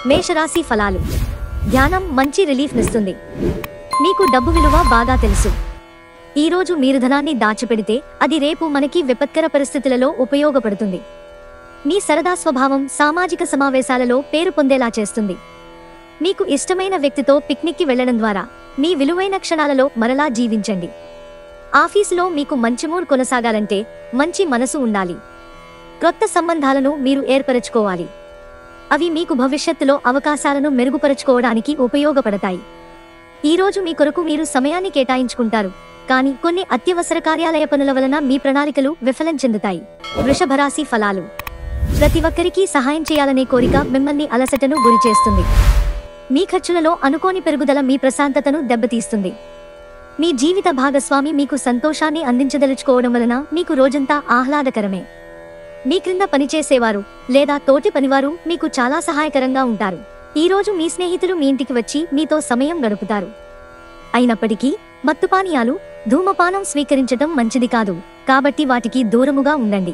మేషరాశి ఫలాలు. ధ్యానం మంచి రిలీఫ్ నిస్తుంది. మీకు డబ్బు విలువ బాగా తెలుసు. ఈ రోజు మీరు ధనాన్ని దాచిపెడితే అది రేపు మనకి విపత్కర పరిస్థితులలో ఉపయోగపడుతుంది. మీ సరదా స్వభావం సామాజిక సమావేశాలలో పేరు పొందేలా చేస్తుంది. మీకు ఇష్టమైన వ్యక్తితో పిక్నిక్కి వెళ్లడం ద్వారా మీ విలువైన క్షణాలలో మరలా జీవించండి. ఆఫీసులో మీకు మంచి మూడ్ కొనసాగాలంటే మంచి మనసు ఉండాలి. క్రొత్త సంబంధాలను మీరు ఏర్పరచుకోవాలి. అవి మీకు భవిష్యత్తులో అవకాశాలను మెరుగుపరచుకోవడానికి ఉపయోగపడతాయి. ఈ రోజు మీ కొరకు మీరు సమయాన్ని కేటాయించుకుంటారు, కానీ కొన్ని అత్యవసర కార్యాలయ పనుల వలన మీ ప్రణాళికలు విఫలం చెందుతాయి. వృషభరాశి ఫలాలు. ప్రతి ఒక్కరికి సహాయం చేయాలనే కోరిక మిమ్మల్ని అలసటను గురిచేస్తుంది. మీ ఖర్చులలో అనుకోని పెరుగుదల మీ ప్రశాంతతను దెబ్బతీస్తుంది. మీ జీవిత భాగస్వామి మీకు సంతోషాన్ని అందించదలుచుకోవడం వలన మీకు రోజంతా ఆహ్లాదకరమే. మీ క్రింద పనిచేసేవారు లేదా తోటి పనివారు మీకు చాలా సహాయకరంగా ఉంటారు. ఈ రోజు మీ స్నేహితులు మీ ఇంటికి వచ్చి మీతో సమయం గడుపుతారు. అయినప్పటికీ మత్తుపానీయాలు, ధూమపానం స్వీకరించటం మంచిది కాదు, కాబట్టి వాటికి దూరముగా ఉండండి.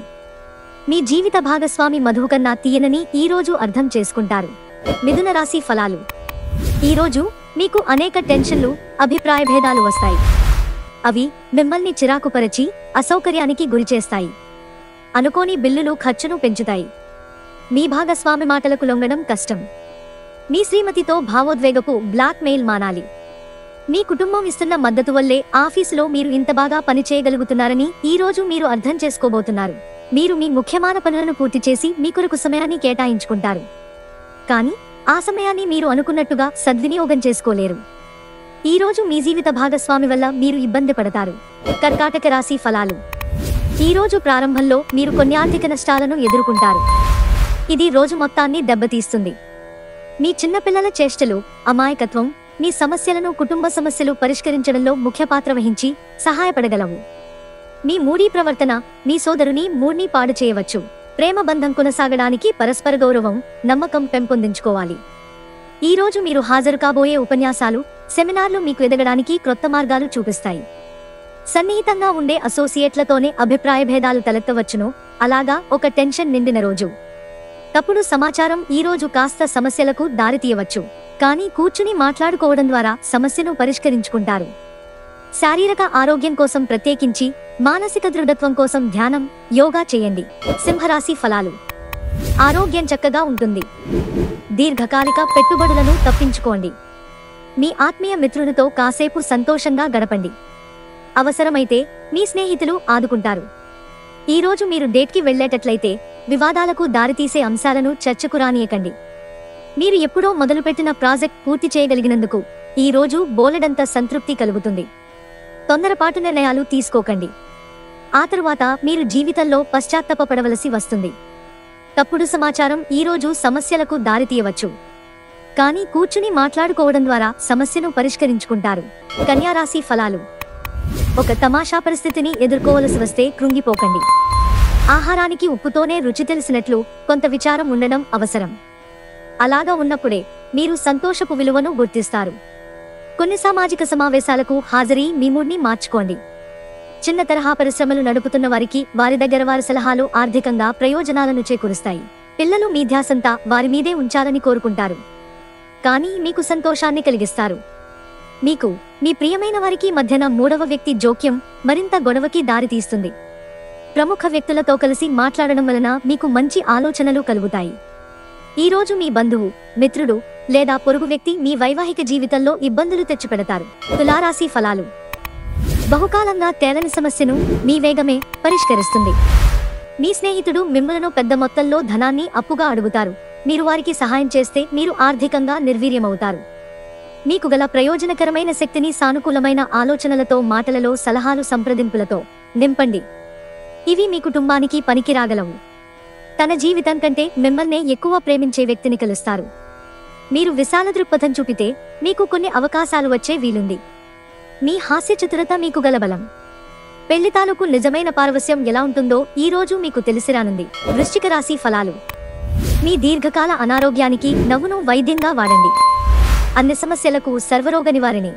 మీ జీవిత భాగస్వామి మధువు కన్నా తీయనని ఈ రోజు అర్థం చేసుకుంటారు. మిథున రాశి ఫలాలు. ఈ రోజు మీకు అనేక టెన్షన్లు, అభిప్రాయ భేదాలు వస్తాయి. అవి మిమ్మల్ని చిరాకుపరచి అసౌకర్యానికి గురిచేస్తాయి. అనుకోని బిల్లులు ఖర్చును పెంచుతాయి. మీ భాగస్వామి మాటలకు లొంగడం కష్టం. మీ శ్రీమతితో భావోద్వేగపు బ్లాక్ మెయిల్ మానాలి. మీ కుటుంబం ఇస్తున్న మద్దతు వల్లే ఆఫీసులో మీరు ఇంత బాగా పనిచేయగలుగుతున్నారని ఈ రోజు మీరు అర్థం చేసుకోబోతున్నారు. మీరు మీ ముఖ్యమైన పనులను పూర్తి చేసి మీ కొరకు సమయాన్ని కేటాయించుకుంటారు, కానీ ఆ సమయాన్ని మీరు అనుకున్నట్టుగా సద్వినియోగం చేసుకోలేరు. ఈ రోజు మీ జీవిత భాగస్వామి వల్ల మీరు ఇబ్బంది పడతారు. కర్కాటక రాశి ఫలాలు. ఈ రోజు ప్రారంభంలో మీరు కొన్ని ఆర్థిక నష్టాలను ఎదుర్కొంటారు. ఇది రోజు మొత్తాన్ని దెబ్బతీస్తుంది. మీ చిన్నపిల్లల చేష్టలు, అమాయకత్వం మీ సమస్యలను, కుటుంబ సమస్యలు పరిష్కరించడంలో ముఖ్య పాత్ర వహించి సహాయపడగలవు. మీ మూడీ ప్రవర్తన మీ సోదరుని మూడ్ని పాడు చేయవచ్చు. ప్రేమ బంధం కొనసాగడానికి పరస్పర గౌరవం, నమ్మకం పెంపొందించుకోవాలి. ఈ రోజు మీరు హాజరు కాబోయే ఉపన్యాసాలు, సెమినార్లు మీకు ఎదగడానికి క్రొత్త మార్గాలు చూపిస్తాయి. సన్నిహితంగా ఉండే అసోసియేట్లతోనే అభిప్రాయ భేదాలు తలెత్తవచ్చును, అలాగా ఒక టెన్షన్ నిండిన రోజు. తప్పుడు సమాచారం ఈ రోజు కాస్త సమస్యలకు దారితీయవచ్చు, కానీ కూర్చుని మాట్లాడుకోవడం ద్వారా సమస్యను పరిష్కరించుకుంటారు. శారీరక ఆరోగ్యం కోసం ప్రత్యేకించి మానసిక దృఢత్వం కోసం ధ్యానం, యోగా చేయండి. సింహరాశి ఫలాలు. ఆరోగ్యం చక్కగా ఉంటుంది. దీర్ఘకాలిక పెట్టుబడులను తప్పించుకోండి. మీ ఆత్మీయ మిత్రులతో కాసేపు సంతోషంగా గడపండి. అవసరమైతే మీ స్నేహితులు ఆదుకుంటారు. ఈ రోజు మీరు డేట్కి వెళ్లేటట్లయితే వివాదాలకు దారితీసే అంశాలను చర్చకు రానియకండి. మీరు ఎప్పుడో మొదలుపెట్టిన ప్రాజెక్ట్ పూర్తి చేయగలిగినందుకు ఈ రోజు బోలెడంత సంతృప్తి కలుగుతుంది. తొందరపాటు నిర్ణయాలు తీసుకోకండి. ఆ తరువాత మీరు జీవితంలో పశ్చాత్తాపపడవలసి వస్తుంది. తప్పుడు సమాచారం ఈ రోజు సమస్యలకు దారితీయవచ్చు, కానీ కూర్చుని మాట్లాడుకోవడం ద్వారా సమస్యను పరిష్కరించుకుంటారు. కన్యా రాశి ఫలాలు. ఒక తమాషా పరిస్థితిని ఎదుర్కోవలసి వస్తే కృంగిపోకండి. ఆహారానికి ఉప్పుతోనే రుచి తెలిసినట్లు కొంత విచారం ఉండడం అవసరం. అలాగా ఉన్నప్పుడే మీరు సంతోషపు విలువను గుర్తిస్తారు. కొన్ని సామాజిక సమావేశాలకు హాజరై మీ మూడ్ని మార్చుకోండి. చిన్న తరహా పరిశ్రమలు నడుపుతున్న వారికి వారి దగ్గర వారి సలహాలు ఆర్థికంగా ప్రయోజనాలను చేకూరుస్తాయి. పిల్లలు మీ ధ్యాసంతా వారి మీదే ఉంచాలని కోరుకుంటారు, కానీ మీకు సంతోషాన్ని కలిగిస్తారు. మీకు మీ ప్రియమైన వారికి మధ్యన మూడవ వ్యక్తి జోక్యం మరింత గొడవకి దారితీస్తుంది. ప్రముఖ వ్యక్తులతో కలిసి మాట్లాడడం వలన మీకు మంచి ఆలోచనలు కలుగుతాయి. ఈ రోజు మీ బంధువు, మిత్రుడు లేదా పొరుగు వ్యక్తి మీ వైవాహిక జీవితంలో ఇబ్బందులు తెచ్చిపెడతారు. తులారాశి ఫలాలు. బహుకాలంగా తేలని సమస్యను మీ వేగమే పరిష్కరిస్తుంది. మీ స్నేహితుడు మిమ్మలను పెద్ద మొత్తంలో ధనాన్ని అప్పుగా అడుగుతారు. మీరు వారికి సహాయం చేస్తే మీరు ఆర్థికంగా నిర్వీర్యమవుతారు. మీకు గల ప్రయోజనకరమైన శక్తిని సానుకూలమైన ఆలోచనలతో, మాటలలో, సలహాలు, సంప్రదింపులతో నింపండి. ఇవి మీ కుటుంబానికి పనికిరాగలవు. తన జీవితం కంటే మిమ్మల్నే ఎక్కువ ప్రేమించే వ్యక్తిని కలుస్తారు. మీరు విశాల దృక్పథం చూపితే మీకు కొన్ని అవకాశాలు వచ్చే వీలుంది. మీ హాస్య చతురత మీకు గల బలం. పెళ్లి తాలూకు నిజమైన పారవస్యం ఎలా ఉంటుందో ఈ రోజు మీకు తెలిసిరానుంది. వృశ్చిక రాశి ఫలాలు. మీ దీర్ఘకాల అనారోగ్యానికి నవ్వును వైద్యంగా వాడండి. అన్ని సమస్యలకు సర్వరోగ నివారణి.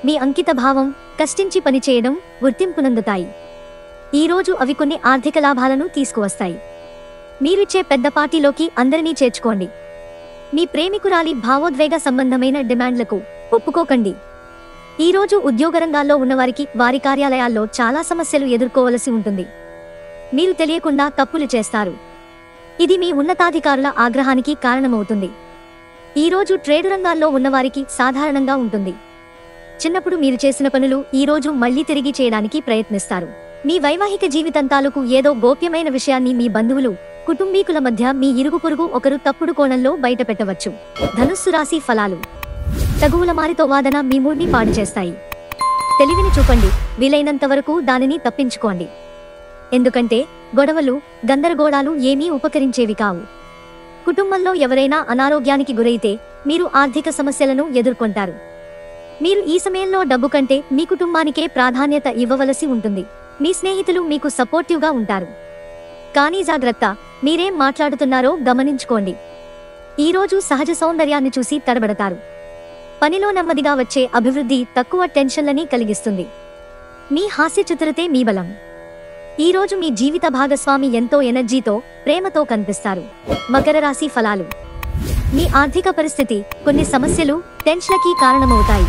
మీ అంకిత భావం, కష్టించి పనిచేయడం గుర్తింపునందుతాయి. ఈ రోజు అవి కొన్ని ఆర్థిక లాభాలను తీసుకువస్తాయి. మీరిచ్చే పెద్ద పార్టీలోకి అందరినీ చేర్చుకోండి. మీ ప్రేమికురాలి భావోద్వేగ సంబంధమైన డిమాండ్లకు ఒప్పుకోకండి. ఈరోజు ఉద్యోగరంగాల్లో ఉన్నవారికి వారి కార్యాలయాల్లో చాలా సమస్యలు ఎదుర్కోవలసి ఉంటుంది. మీరు తెలియకుండా తప్పులు చేస్తారు. ఇది మీ ఉన్నతాధికారుల ఆగ్రహానికి కారణమవుతుంది. ఈరోజు ట్రేడ్ రంగాల్లో ఉన్నవారికి సాధారణంగా ఉంటుంది. చిన్నప్పుడు మీరు చేసిన పనులు ఈరోజు మళ్లీ తిరిగి చేయడానికి ప్రయత్నిస్తారు. మీ వైవాహిక జీవితం తాలూకు ఏదో గోప్యమైన విషయాన్ని మీ బంధువులు, కుటుంబీకుల మధ్య మీ ఇరుగు పొరుగు ఒకరు తప్పుడు కోణంలో బయటపెట్టవచ్చు. ధనుస్సు రాశి ఫలాలు. తగువుల మారితో వాదన మీ మూడ్ని పాడు చేస్తాయి. తెలివిని చూపండి, వీలైనంత వరకు దానిని తప్పించుకోండి. ఎందుకంటే గొడవలు, గందరగోళాలు ఏమీ ఉపకరించేవి కావు. కుటుంబంలో ఎవరైనా అనారోగ్యానికి గురైతే మీరు ఆర్థిక సమస్యలను ఎదుర్కొంటారు. మీరు ఈ సమయంలో డబ్బు కంటే మీ కుటుంబానికే ప్రాధాన్యత ఇవ్వవలసి ఉంటుంది. మీ స్నేహితులు మీకు సపోర్టివ్గా ఉంటారు. కానీ జాగ్రత్త, మీరేం మాట్లాడుతున్నారో గమనించుకోండి. ఈరోజు సహజ సౌందర్యాన్ని చూసి తడబడతారు. పనిలో నెమ్మదిగా వచ్చే అభివృద్ధి తక్కువ టెన్షన్లని కలిగిస్తుంది. మీ హాస్య చతురతే మీ బలం. ఈరోజు మీ జీవిత భాగస్వామి ఎంతో ఎనర్జీతో, ప్రేమతో కనిపిస్తారు. మకర రాశి ఫలాలు. మీ ఆర్థిక పరిస్థితి కొన్ని సమస్యలు, టెన్షన్లకి కారణమవుతాయి.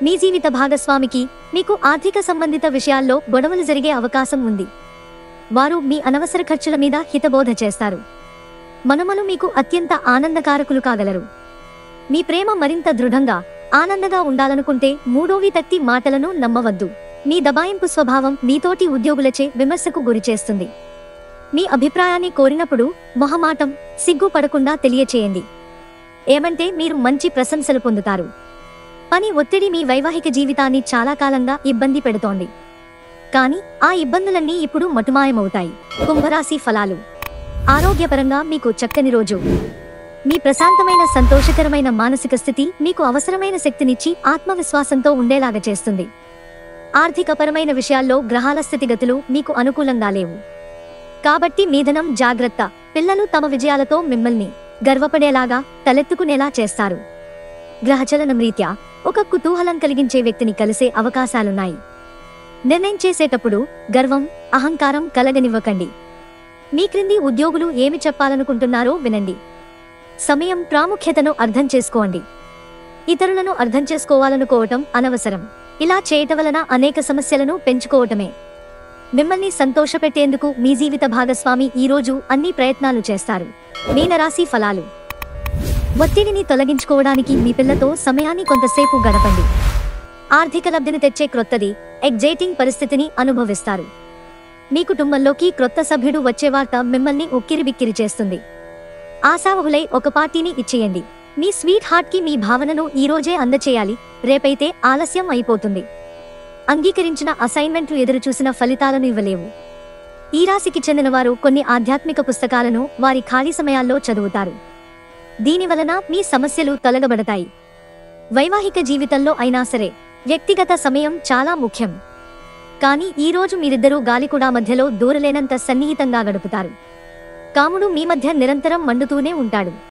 మీ జీవిత భాగస్వామికి మీకు ఆర్థిక సంబంధిత విషయాల్లో గొడవలు జరిగే అవకాశం ఉంది. వారు మీ అనవసర ఖర్చుల మీద హితబోధ చేస్తారు. మనుమలు మీకు అత్యంత ఆనందకారకులు కాగలరు. మీ ప్రేమ మరింత దృఢంగా, ఆనందంగా ఉండాలనుకుంటే మూడోవి తట్టి మాటలను నమ్మవద్దు. మీ దబాయింపు స్వభావం మీతోటి ఉద్యోగులచే విమర్శకు గురిచేస్తుంది. మీ అభిప్రాయాన్ని కోరినప్పుడు మొహమాటం, సిగ్గు పడకుండా తెలియచేయండి. ఏమంటే మీరు మంచి ప్రశంసలు పొందుతారు. పని ఒత్తిడి మీ వైవాహిక జీవితాన్ని చాలా కాలంగా ఇబ్బంది పెడుతోంది. కానీ ఆ ఇబ్బందులన్నీ ఇప్పుడు మటుమాయమవుతాయి. కుంభరాశి ఫలాలు. ఆరోగ్యపరంగా మీకు చక్కని రోజు. మీ ప్రశాంతమైన, సంతోషకరమైన మానసిక స్థితి మీకు అవసరమైన శక్తినిచ్చి ఆత్మవిశ్వాసంతో ఉండేలాగా చేస్తుంది. ఆర్థికపరమైన విషయాల్లో గ్రహాల స్థితిగతులు మీకు అనుకూలంగా లేవు. కాబట్టి మీదనం జాగ్రత్త. పిల్లలు తమ విజయాలతో మిమ్మల్ని గర్వపడేలాగా, తలెత్తుకునేలా చేస్తారు. గ్రహచలనం రీత్యా ఒక కుతూహలం కలిగించే వ్యక్తిని కలిసే అవకాశాలున్నాయి. నిర్ణయం చేసేటప్పుడు గర్వం, అహంకారం కలగనివ్వకండి. మీ క్రింది ఉద్యోగులు ఏమి చెప్పాలనుకుంటున్నారో వినండి. సమయం ప్రాముఖ్యతను అర్థం చేసుకోండి. ఇతరులను అర్థం చేసుకోవాలనుకోవటం అనవసరం. ఇలా చేయటం వలన అనేక సమస్యలను పెంచుకోవటమే. మిమ్మల్ని సంతోషపెట్టేందుకు మీ జీవిత భాగస్వామి ఈరోజు అన్ని ప్రయత్నాలు చేస్తారు. మీనరాశి ఫలాలు. ఒత్తిడిని తొలగించుకోవడానికి మీ పిల్లతో సమయాన్ని కొంతసేపు గడపండి. ఆర్థిక లబ్ధిని తెచ్చే క్రొత్తది, ఎగ్జైటింగ్ పరిస్థితిని అనుభవిస్తారు. మీ కుటుంబంలోకి క్రొత్త సభ్యుడు వచ్చే వార్త మిమ్మల్ని ఉక్కిరిబిక్కిరి చేస్తుంది. ఆశావహులై ఒక పార్టీని ఇచ్చేయండి. మీ స్వీట్ హార్ట్కి మీ భావనను ఈరోజే అందచేయాలి, రేపైతే ఆలస్యం అయిపోతుంది. అంగీకరించిన అసైన్మెంట్లు ఎదురుచూసిన ఫలితాలను ఇవ్వలేవు. ఈ రాశికి చెందినవారు కొన్ని ఆధ్యాత్మిక పుస్తకాలను వారి ఖాళీ సమయాల్లో చదువుతారు. దీనివలన మీ సమస్యలు తొలగబడతాయి. వైవాహిక జీవితంలో అయినా సరే వ్యక్తిగత సమయం చాలా ముఖ్యం. కానీ ఈరోజు మీరిద్దరూ గాలికుడా మధ్యలో దూరలేనంత సన్నిహితంగా గడుపుతారు. కాముడు మీ మధ్య నిరంతరం మండుతూనే ఉంటాడు.